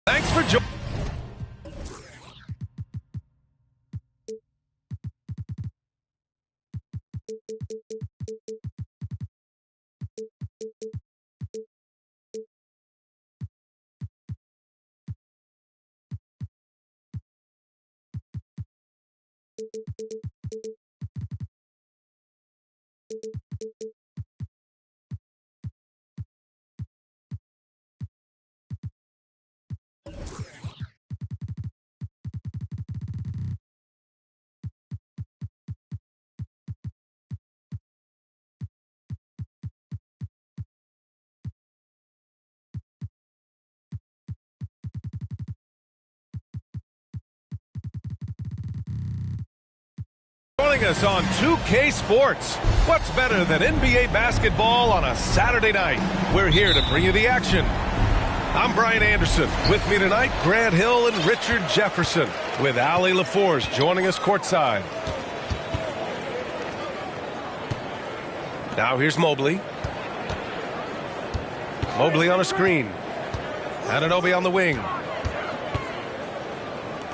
Thanks for joining. Joining us on 2K Sports. What's better than NBA basketball on a Saturday night? We're here to bring you the action. I'm Brian Anderson. With me tonight, Grant Hill and Richard Jefferson, with Allie LaForge joining us courtside. Now here's Mobley. Mobley on a screen. Anunoby on the wing.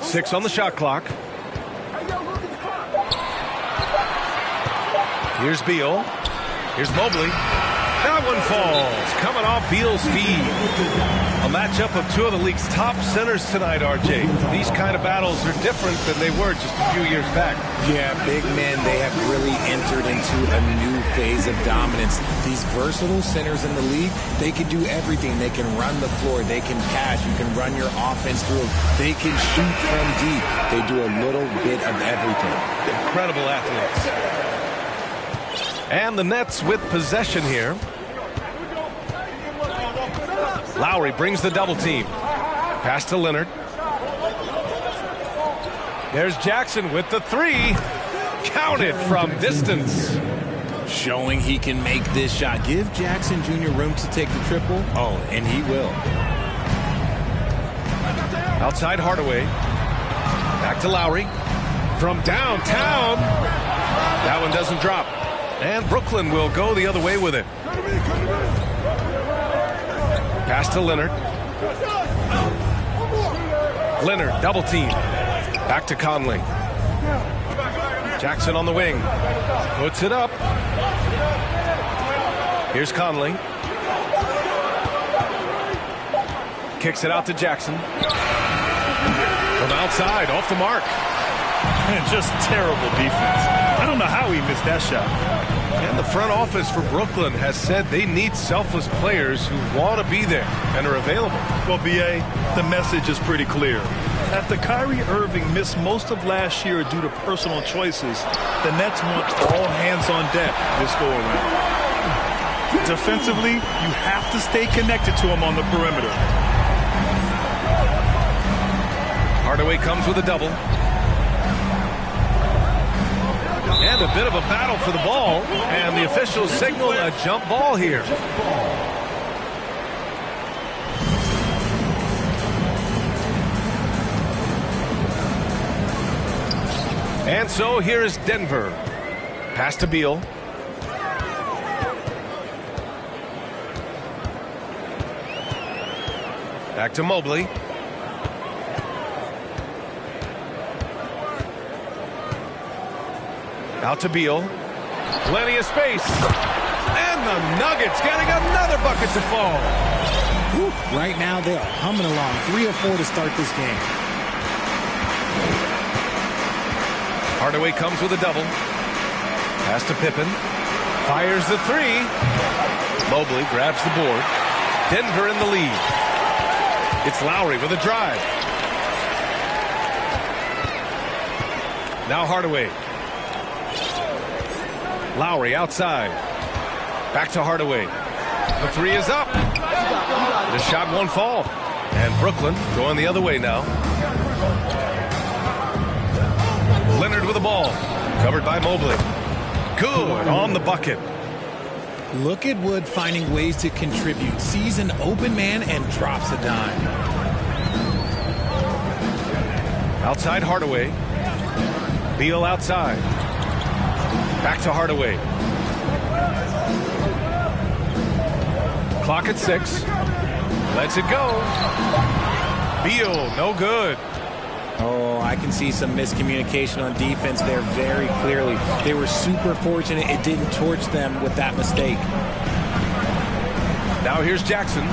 6 on the shot clock. Here's Beal. Here's Mobley. That one falls. Coming off Beal's feed. A matchup of two of the league's top centers tonight, RJ. These kind of battles are different than they were just a few years back. Yeah, big men, they have really entered into a new phase of dominance. These versatile centers in the league, they can do everything. They can run the floor. They can pass. You can run your offense through them. They can shoot from deep. They do a little bit of everything. Incredible athletes. And the Nets with possession here. Lowry brings the double team. Pass to Leonard. There's Jackson with the three. Counted from distance. Showing he can make this shot. Give Jackson Jr. room to take the triple. Oh, and he will. Outside Hardaway. Back to Lowry. From downtown. That one doesn't drop. And Brooklyn will go the other way with it. Pass to Leonard. Leonard, double team. Back to Conley. Jackson on the wing. Puts it up. Here's Conley. Kicks it out to Jackson. From outside, off the mark. And just terrible defense. I don't know how he missed that shot. And the front office for Brooklyn has said they need selfless players who want to be there and are available. Well, B.A., the message is pretty clear. After Kyrie Irving missed most of last year due to personal choices, the Nets want all hands on deck this go-around. Defensively, you have to stay connected to him on the perimeter. Hardaway comes with a double. And a bit of a battle for the ball. And the officials signal a jump ball here. And so here is Denver. Pass to Beal. Back to Mobley. Out to Beal. Plenty of space. And the Nuggets getting another bucket to fall. Whew, right now they are humming along. 3 or 4 to start this game. Hardaway comes with a double. Pass to Pippen. Fires the three. Mobley grabs the board. Denver in the lead. It's Lowry with a drive. Now Hardaway. Lowry outside. Back to Hardaway. The three is up. The shot won't fall. And Brooklyn going the other way now. Leonard with the ball. Covered by Mobley. Good on the bucket. Look at Wood finding ways to contribute. Sees an open man and drops a dime. Outside Hardaway. Beal outside. Back to Hardaway. Clock at 6. Lets it go. Beal, no good. Oh, I can see some miscommunication on defense there very clearly. They were super fortunate it didn't torch them with that mistake. Now here's Jackson.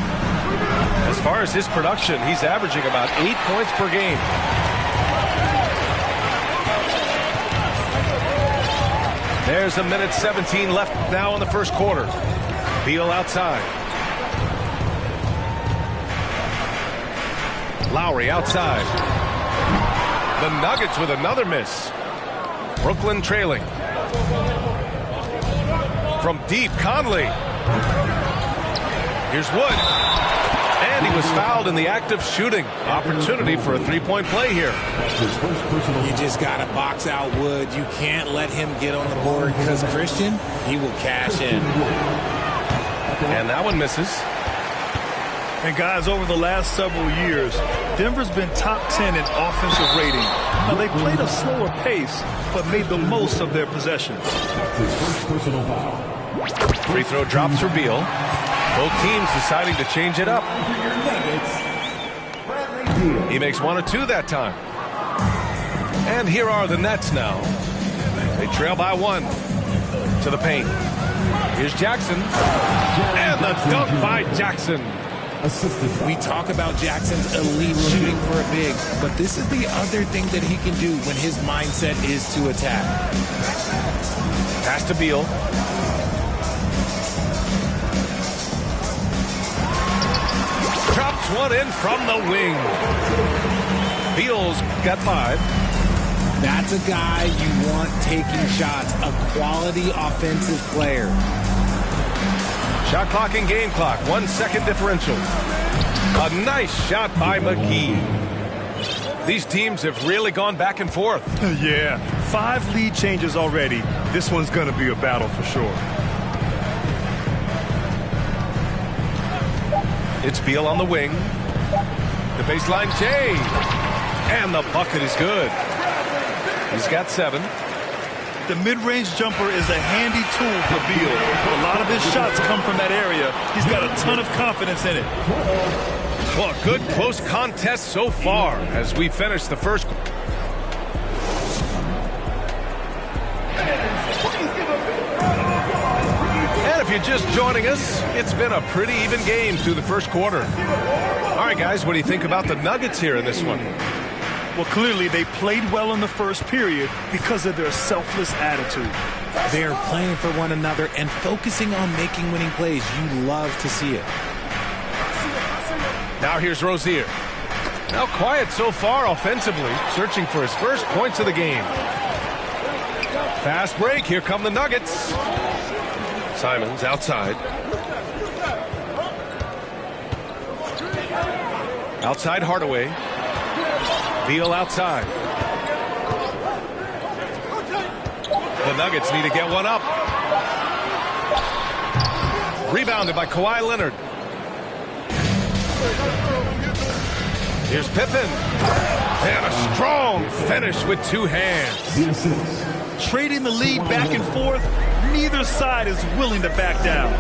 As far as his production, he's averaging about 8 points per game. There's a minute 17 left now in the first quarter. Beal outside. Lowry outside. The Nuggets with another miss. Brooklyn trailing. From deep, Conley. Here's Wood. And he was fouled in the act of shooting. Opportunity for a three-point play here. You just got to box out Wood. You can't let him get on the board because Christian, he will cash in. And that one misses. And guys, over the last several years, Denver's been top 10 in offensive rating. Now, they played a slower pace, but made the most of their possessions. Free throw drops for Beal. Both teams deciding to change it up. He makes 1 or 2 that time. And here are the Nets now. They trail by 1 to the paint. Here's Jackson. And the dunk by Jackson. We talk about Jackson's elite shooting for a big, but this is the other thing that he can do when his mindset is to attack. Pass to Beal. Drops one in from the wing. Beal's got 5. That's a guy you want taking shots, a quality offensive player. Shot clock and game clock, 1 second differential. A nice shot by McGee. These teams have really gone back and forth. Yeah, 5 lead changes already. This one's going to be a battle for sure. It's Beal on the wing. The baseline J. And the bucket is good. He's got 7. The mid-range jumper is a handy tool for Beal. A lot of his shots come from that area. He's got a ton of confidence in it. Well, a good close contest so far as we finish the first. And if you're just joining us, it's been a pretty even game through the first quarter. All right, guys, what do you think about the Nuggets here in this one? Well, clearly they played well in the first period because of their selfless attitude. They are playing for one another and focusing on making winning plays. You love to see it. Now here's Rozier. Now quiet so far offensively, searching for his first points of the game. Fast break. Here come the Nuggets. Simons outside. Outside Hardaway. Beal outside. The Nuggets need to get one up. Rebounded by Kawhi Leonard. Here's Pippen. And a strong finish with 2 hands. Trading the lead back and forth, neither side is willing to back down.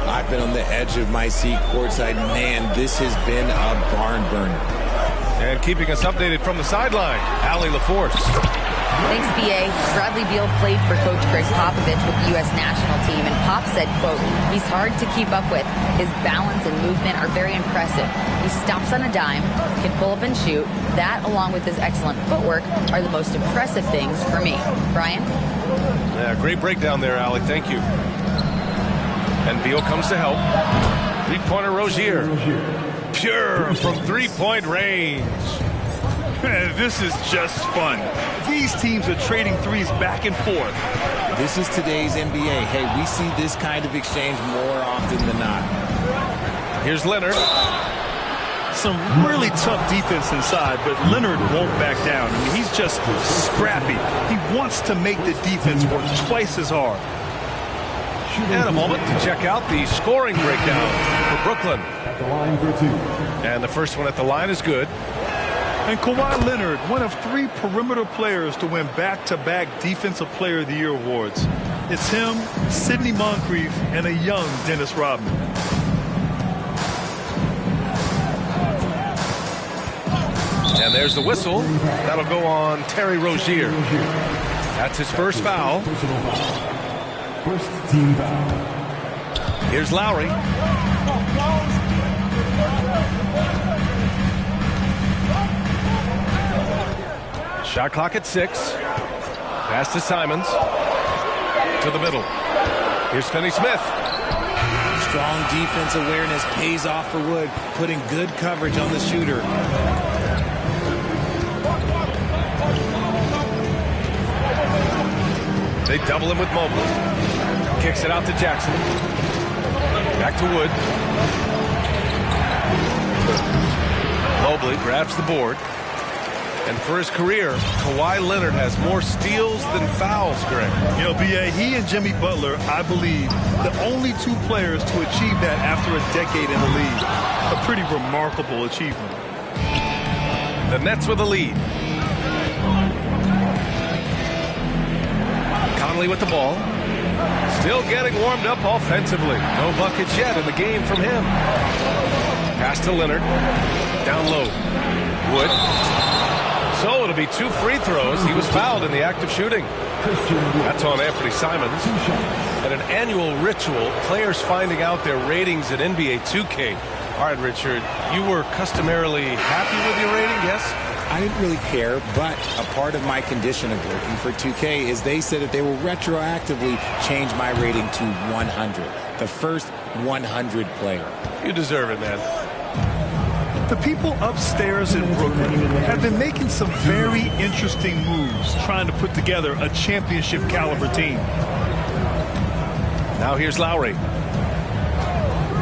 I've been on the edge of my seat courtside. Man, this has been a barn burner. And keeping us updated from the sideline, Allie LaForce. Thanks, B.A. Bradley Beal played for Coach Greg Popovich with the U.S. national team, and Pop said, quote, he's hard to keep up with. His balance and movement are very impressive. He stops on a dime, can pull up and shoot. That, along with his excellent footwork, are the most impressive things for me. Brian? Yeah, great breakdown there, Allie. Thank you. And Beal comes to help. Three-pointer Rozier. Pure from three-point range. This is just fun. These teams are trading threes back and forth. This is today's NBA. Hey, we see this kind of exchange more often than not. Here's Leonard. Some really tough defense inside, but Leonard won't back down. I mean, he's just scrappy. He wants to make the defense work twice as hard. And a moment to check out the scoring breakdown for Brooklyn. At the line for 2. And the first one at the line is good. And Kawhi Leonard, one of 3 perimeter players to win back-to-back Defensive Player of the Year awards. It's him, Sidney Moncrief, and a young Dennis Rodman. And there's the whistle. That'll go on Terry Rozier. That's his first foul. First team foul. Here's Lowry. Shot clock at 6. Pass to Simons. To the middle. Here's Finney-Smith. Strong defense awareness pays off for Wood, putting good coverage on the shooter. They double him with Mobley. Kicks it out to Jackson. Back to Wood. Mobley grabs the board. And for his career, Kawhi Leonard has more steals than fouls, Greg. You know, B.A., he and Jimmy Butler, I believe, the only 2 players to achieve that after a decade in the league. A pretty remarkable achievement. The Nets with the lead. Conley with the ball. Still getting warmed up offensively. No buckets yet in the game from him. Pass to Leonard. Down low. Wood. So it'll be 2 free throws. He was fouled in the act of shooting. That's on Anthony Simons. And an annual ritual, players finding out their ratings at NBA 2K. All right, Richard, you were customarily happy with your rating, yes? I didn't really care, but a part of my condition of working for 2K is they said that they will retroactively change my rating to 100. The first 100 player. You deserve it, man. The people upstairs in Brooklyn have been making some very interesting moves trying to put together a championship caliber team. Now here's Lowry.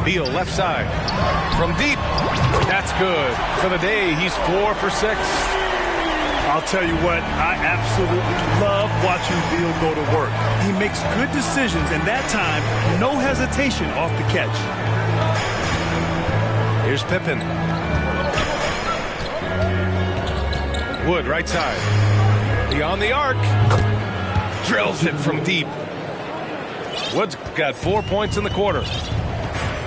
Beal left side. From deep. That's good. For the day, he's 4 for 6. I'll tell you what, I absolutely love watching Beal go to work. He makes good decisions, and that time, no hesitation off the catch. Here's Pippen. Wood, right side. Beyond the arc. Drills it from deep. Wood's got 4 points in the quarter.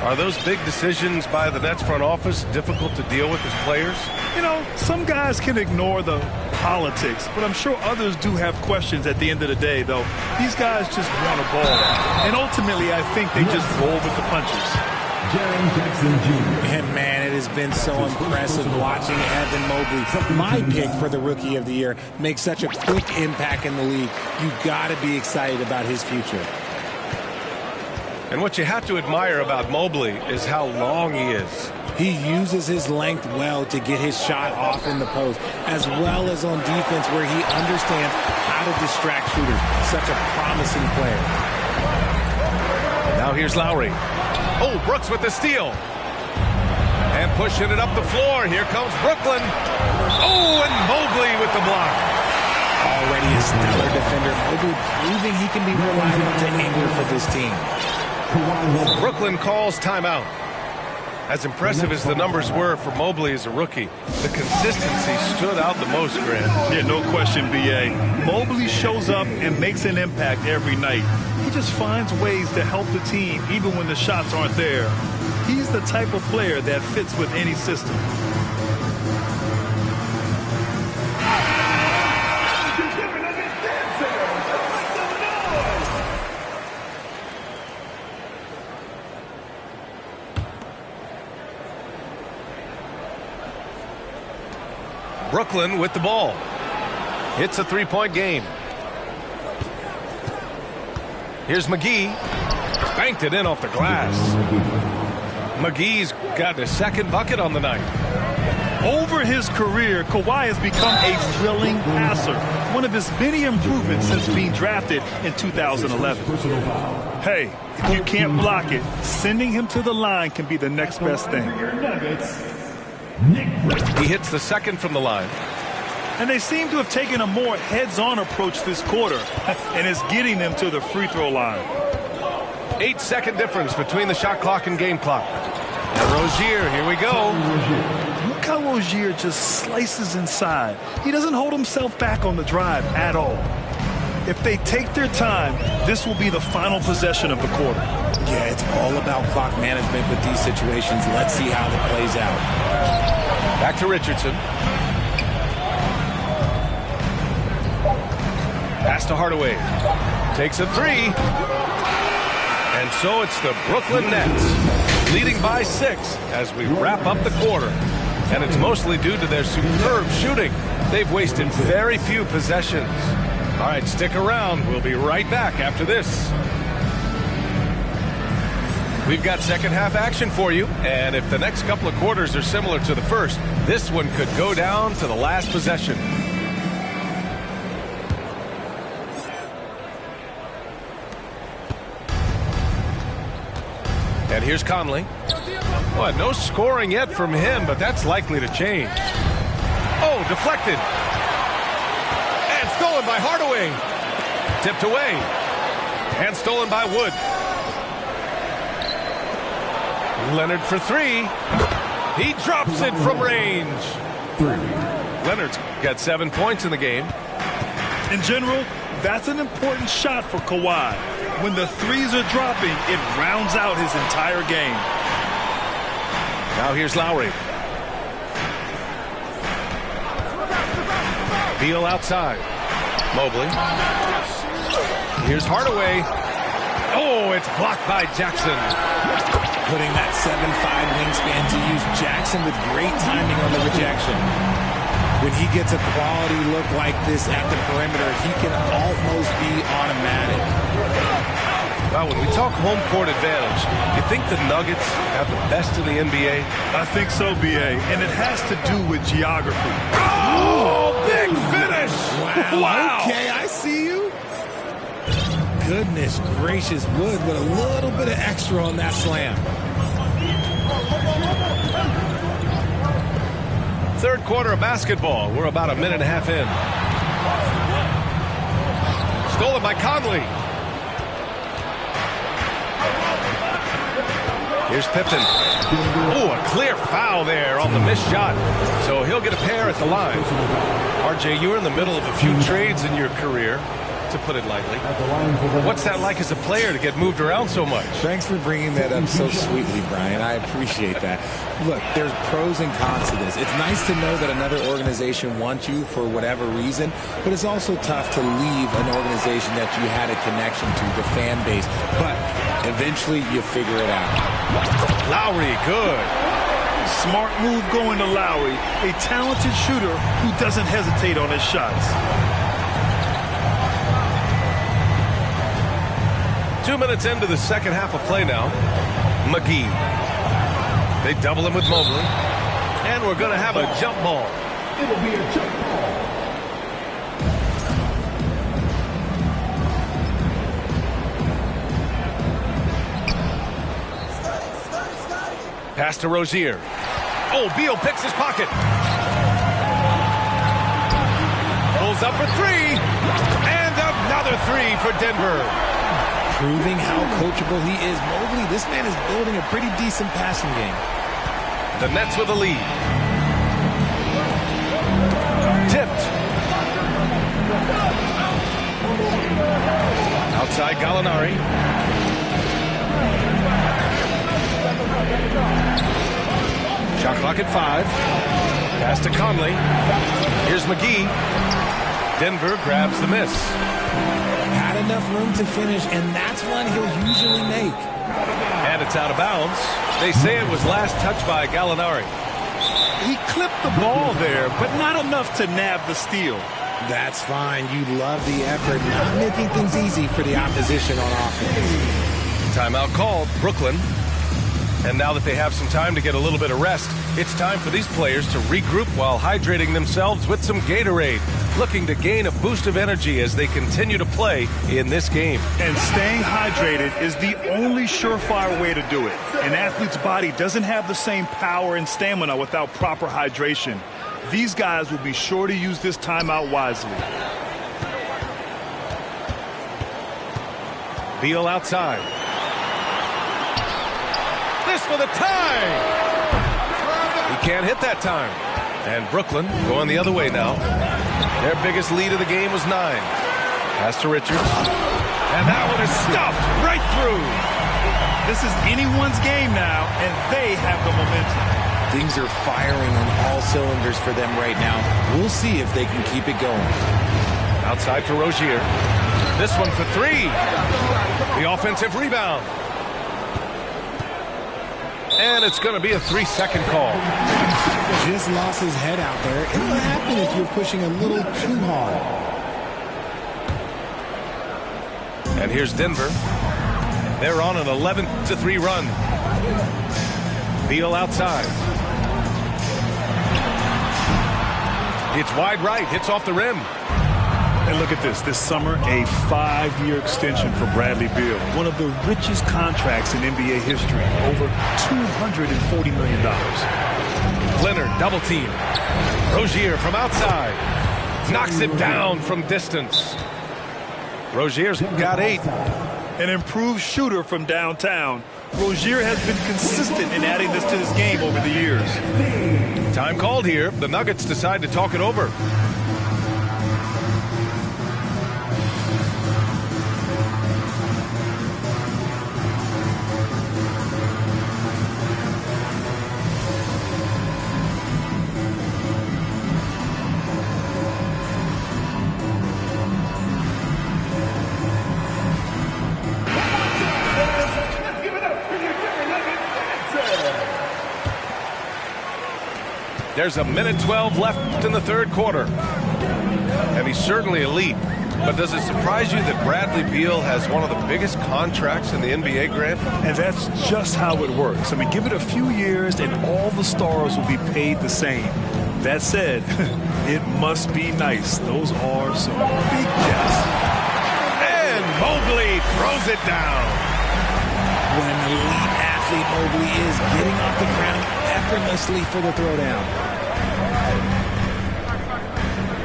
Are those big decisions by the Nets front office difficult to deal with as players? You know, some guys can ignore the politics, but I'm sure others do have questions at the end of the day, though. These guys just want a ball. And ultimately, I think they just roll with the punches. And man, it has been so impressive watching Evan Mobley, my pick for the Rookie of the Year, make such a quick impact in the league. You've got to be excited about his future. And what you have to admire about Mobley is how long he is. He uses his length well to get his shot off in the post, as well as on defense where he understands how to distract shooters. Such a promising player. Now here's Lowry. Oh, Brooks with the steal. And pushing it up the floor. Here comes Brooklyn. Oh, and Mobley with the block. Already a stellar defender. Mobley proving he can be relied on to anchor for this team. Brooklyn calls timeout. As impressive as the numbers were for Mobley as a rookie, the consistency stood out the most, Grant. Yeah, no question, B.A. Mobley shows up and makes an impact every night. He just finds ways to help the team even when the shots aren't there. He's the type of player that fits with any system. Brooklyn with the ball. It's a three-point game. Here's McGee. Banked it in off the glass. McGee's got his second bucket on the night. Over his career, Kawhi has become a drilling passer. One of his many improvements since being drafted in 2011. Hey, if you can't block it, sending him to the line can be the next best thing. He hits the second from the line. And they seem to have taken a more heads-on approach this quarter, and it's getting them to the free throw line. 8-second difference between the shot clock and game clock. And Rozier, here we go. Look how Rozier just slices inside. He doesn't hold himself back on the drive at all. If they take their time, this will be the final possession of the quarter. Yeah, it's all about clock management with these situations. Let's see how it plays out. Back to Richardson. Pass to Hardaway. Takes a three. And so it's the Brooklyn Nets, leading by 6 as we wrap up the quarter. And it's mostly due to their superb shooting. They've wasted very few possessions. All right, stick around. We'll be right back after this. We've got second half action for you. And if the next couple of quarters are similar to the first, this one could go down to the last possession. And here's Conley. Well, no scoring yet from him, but that's likely to change. Oh, deflected. And stolen by Hardaway. Tipped away. And stolen by Wood. Leonard for 3. He drops it from range. Leonard's got 7 points in the game. In general, that's an important shot for Kawhi. When the threes are dropping, it rounds out his entire game. Now here's Lowry. Beal outside. Mobley. Here's Hardaway. Oh, it's blocked by Jackson. Putting that 7'5" wingspan to use. Jackson with great timing on the rejection. When he gets a quality look like this at the perimeter, he can almost be automatic. Well, when we talk home court advantage, you think the Nuggets have the best in the NBA? I think so, B.A., and it has to do with geography. Oh, big finish! Wow. Okay, I see you. Goodness gracious, Wood with a little bit of extra on that slam. Third quarter of basketball. We're about a minute and a half in. Stolen by Conley. Here's Pippen. Oh, a clear foul there on the missed shot. So he'll get a pair at the line. RJ, you were in the middle of a few trades in your career, to put it lightly. What's that like as a player to get moved around so much? Thanks for bringing that up so sweetly, Brian. I appreciate that. Look, there's pros and cons to this. It's nice to know that another organization wants you for whatever reason, but it's also tough to leave an organization that you had a connection to, the fan base. But eventually you figure it out. Lowry, good. Smart move going to Lowry, a talented shooter who doesn't hesitate on his shots. 2 minutes into the second half of play now. McGee. They double him with Mobley. And we're going to have a jump ball. It'll be a jump ball. Pass to Rozier. Oh, Beal picks his pocket. Pulls up for 3. And another 3 for Denver. Proving how coachable he is. Mobley, this man is building a pretty decent passing game. The Nets with a lead. Tipped. Outside Gallinari. Shot clock at 5. Pass to Conley. Here's McGee. Denver grabs the miss. Had enough room to finish, and that's one he'll usually make. And it's out of bounds. They say it was last touched by Gallinari. He clipped the ball there, but not enough to nab the steal. That's fine. You love the effort, not making things easy for the opposition on offense. Timeout called, Brooklyn. And now that they have some time to get a little bit of rest, it's time for these players to regroup while hydrating themselves with some Gatorade, looking to gain a boost of energy as they continue to play in this game. And staying hydrated is the only surefire way to do it. An athlete's body doesn't have the same power and stamina without proper hydration. These guys will be sure to use this timeout wisely. Beal outside. This for the tie. He can't hit that time. And Brooklyn going the other way now. Their biggest lead of the game was 9. Pass to Richards. And that one is stuffed right through. This is anyone's game now, and they have the momentum. Things are firing on all cylinders for them right now. We'll see if they can keep it going. Outside for Rozier. This one for 3. The offensive rebound. And it's going to be a 3-second call. Just lost his head out there. It'll happen if you're pushing a little too hard. And here's Denver. They're on an 11-3 run. Beal outside. It's wide right. Hits off the rim. And look at this. This summer, a 5-year extension for Bradley Beal. One of the richest contracts in NBA history. Over $240 million. Leonard double team. Rozier from outside. Knocks it down from distance. Rozier's got 8. An improved shooter from downtown. Rozier has been consistent in adding this to his game over the years. Time called here. The Nuggets decide to talk it over. There's a minute 12 left in the third quarter. And he's certainly elite. But does it surprise you that Bradley Beal has one of the biggest contracts in the NBA, Grant? And that's just how it works. I mean, give it a few years and all the stars will be paid the same. That said, it must be nice. Those are some big jets. And Mobley throws it down. What an elite athlete Mobley is, getting off the ground effortlessly for the throwdown.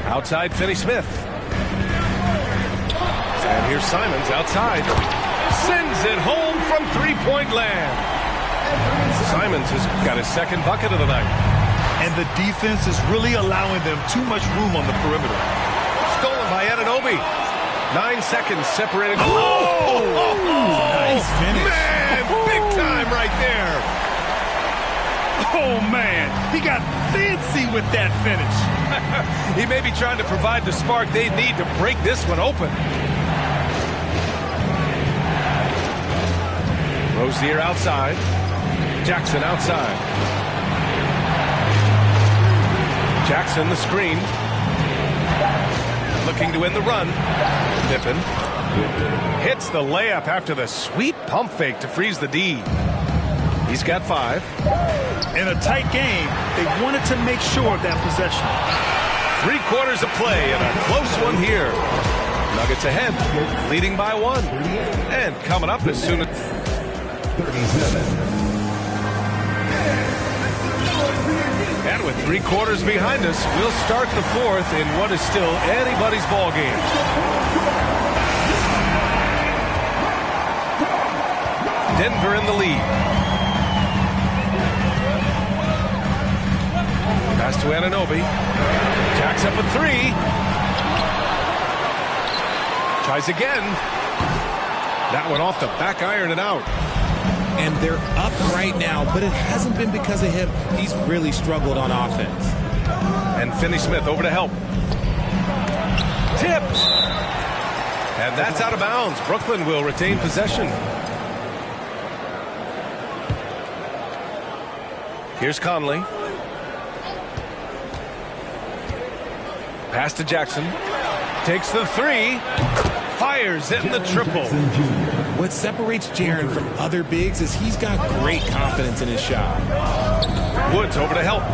Outside, Finney-Smith. And here's Simons outside. Sends it home from three-point land. Simons has got his second bucket of the night. And the defense is really allowing them too much room on the perimeter. Stolen by Anunoby. 9 seconds separated. Nice finish. Man, big time right there. Oh, man, he got fancy with that finish. He may be trying to provide the spark they need to break this one open. Rozier outside. Jackson outside. Jackson the screen. Looking to win the run. Pippen hits the layup after the sweet pump fake to freeze the D. He's got 5. In a tight game, they wanted to make sure of that possession. 3 quarters of play and a close one here. Nuggets ahead, leading by 1. And coming up as soon as 37. And with 3 quarters behind us, we'll start the 4th in what is still anybody's ball game. Denver in the lead. Pass to Anunoby. Jacks up a 3. Tries again. That one off the back iron and out. And they're up right now, but it hasn't been because of him. He's really struggled on offense. And Finney-Smith over to help. Tipped. And that's out of bounds. Brooklyn will retain possession. Here's Conley. Pass to Jackson. Takes the 3. Fires in the triple. What separates Jaren from other bigs is he's got great confidence in his shot. Woods over to help.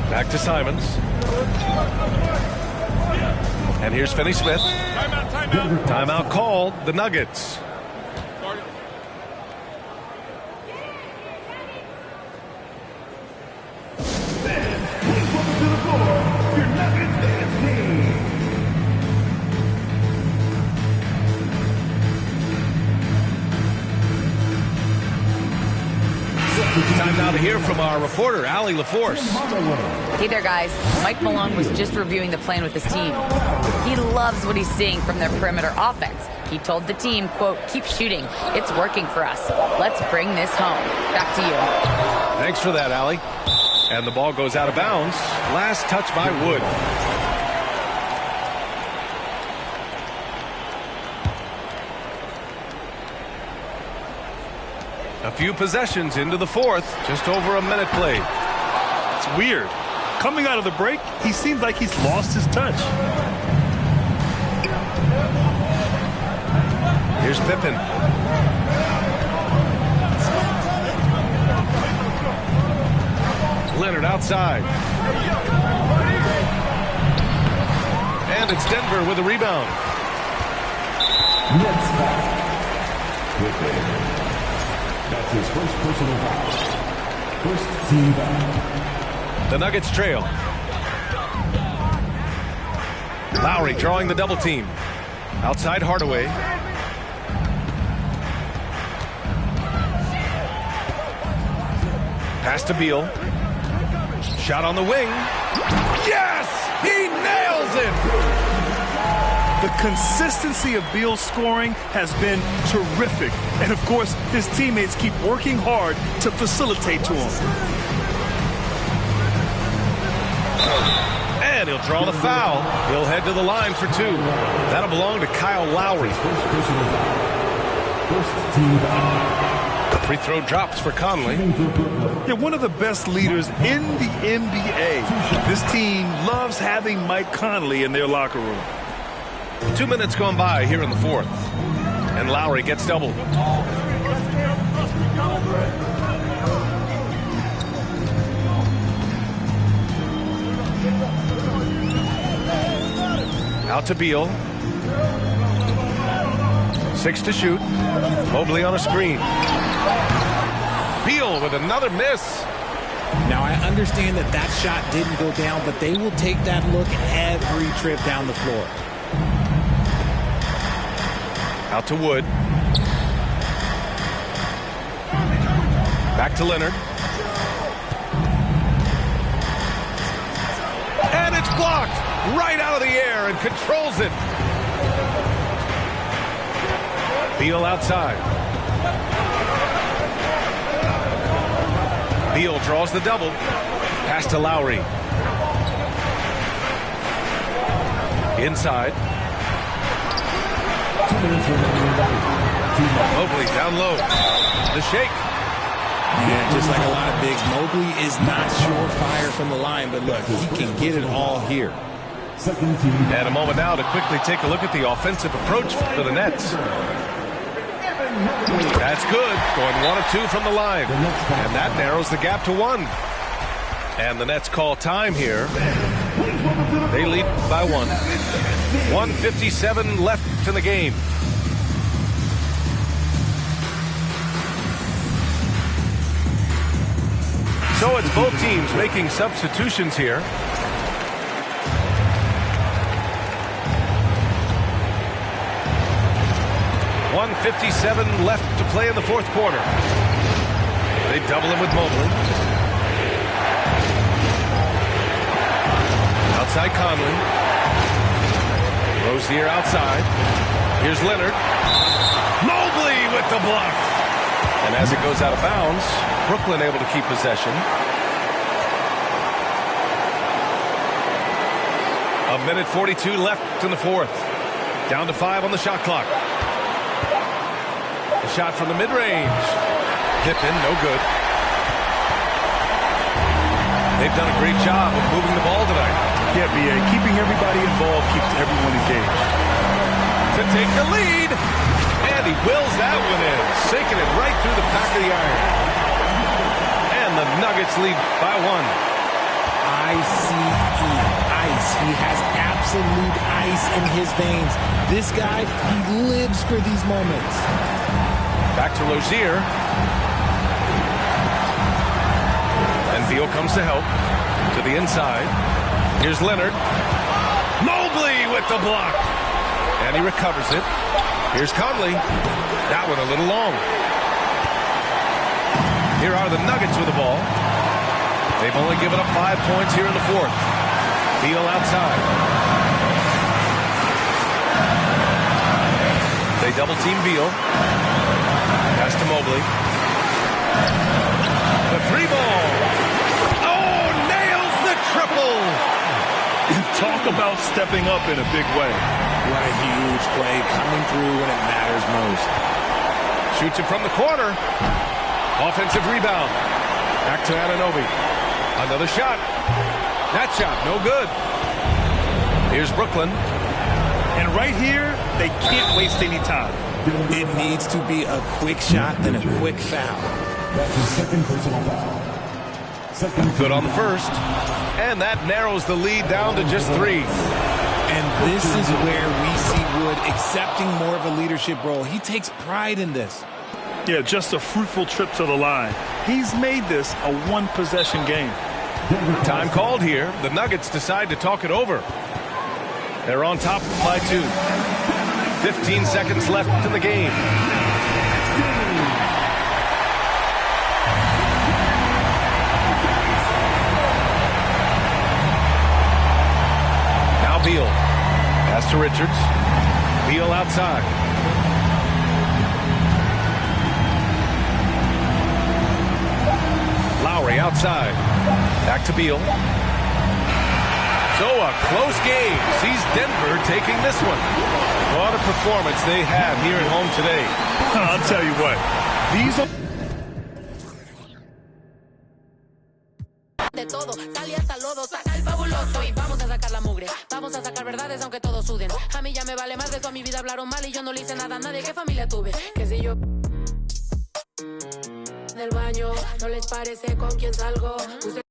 Back to Simons. And here's Finney-Smith. Timeout called. The Nuggets. to hear from our reporter, Allie LaForce. Hey there, guys. Mike Malone was just reviewing the plan with his team. He loves what he's seeing from their perimeter offense. He told the team, quote, "Keep shooting. It's working for us. Let's bring this home." Back to you. Thanks for that, Allie. And the ball goes out of bounds. Last touch by Wood. A few possessions into the fourth. Just over a minute played. It's weird. Coming out of the break, he seems like he's lost his touch. Here's Pippen. Leonard outside. And it's Denver with a rebound. That's his first personal foul. First team foul. The Nuggets trail. Lowry drawing the double team. Outside Hardaway. Pass to Beal. Shot on the wing. Yes! He nails it! The consistency of Beal's scoring has been terrific. And, of course, his teammates keep working hard to facilitate to him. And he'll draw the foul. He'll head to the line for two. That'll belong to Kyle Lowry. First team foul. The free throw drops for Conley. Yeah, one of the best leaders in the NBA. This team loves having Mike Conley in their locker room. 2 minutes gone by here in the fourth. And Lowry gets doubled. Out to Beal. 6 to shoot. Mobley on a screen. Beal with another miss. Now, I understand that that shot didn't go down, but they will take that look every trip down the floor. Out to Wood. Back to Leonard. And it's blocked right out of the air and controls it. Beal outside. Beal draws the double. Pass to Lowry. Inside. Mobley down low. The shake. Yeah, just like a lot of bigs, Mobley is not surefire from the line, but look, he can get it all here. And a moment now to quickly take a look at the offensive approach for the Nets. That's good. Going 1 of 2 from the line. And that narrows the gap to 1. And the Nets call time here. They lead by 1. 1:57 left in the game. So it's both teams making substitutions here. .57 left to play in the fourth quarter. They double him with Mobley. Outside Conley. Rozier outside. Here's Leonard. Mobley with the block. And as it goes out of bounds, Brooklyn able to keep possession. A minute 42 left in the fourth. Down to 5 on the shot clock. A shot from the mid-range. Pippen, no good. They've done a great job of moving the ball tonight. Yeah, B.A., keeping everybody involved keeps everyone engaged. To take the lead. And he wills that one in. Sinking it right through the back of the iron. And the Nuggets lead by 1. ICE. Ice. He has absolute ice in his veins. This guy, he lives for these moments. Back to Rozier. And Beal comes to help. To the inside. Here's Leonard. Mobley with the block. And he recovers it. Here's Conley. That one a little long. Here are the Nuggets with the ball. They've only given up 5 points here in the fourth. Beal outside. They double-team Beal. Pass to Mobley. The three ball. Oh, nails the triple. Talk about stepping up in a big way. What a huge play, coming through when it matters most. Shoots it from the corner. Offensive rebound. Back to Anunoby. Another shot. That shot, no good. Here's Brooklyn. And right here, they can't waste any time. It needs to be a quick shot and a quick foul. That's his second personal foul. Good on the first. And that narrows the lead down to just 3. And this is where we see Wood accepting more of a leadership role. He takes pride in this. Yeah, just a fruitful trip to the line. He's made this a one-possession game. Time called here. The Nuggets decide to talk it over. They're on top by 2. 15 seconds left in the game. Now Beal. Pass to Richards. Beal outside. Lowry outside. Back to Beal. So a close game sees Denver taking this one. What a performance they have here at home today. I'll tell you what. These are... De todo, salí hasta lodo, saca el fabuloso y vamos a sacar la mugre. Vamos a sacar verdades aunque todos suden. A mí ya me vale más de toda mi vida hablaron mal y yo no le hice nada a nadie. ¿Qué familia tuve? Que si yo... Del baño, no les parece con quién salgo. Usted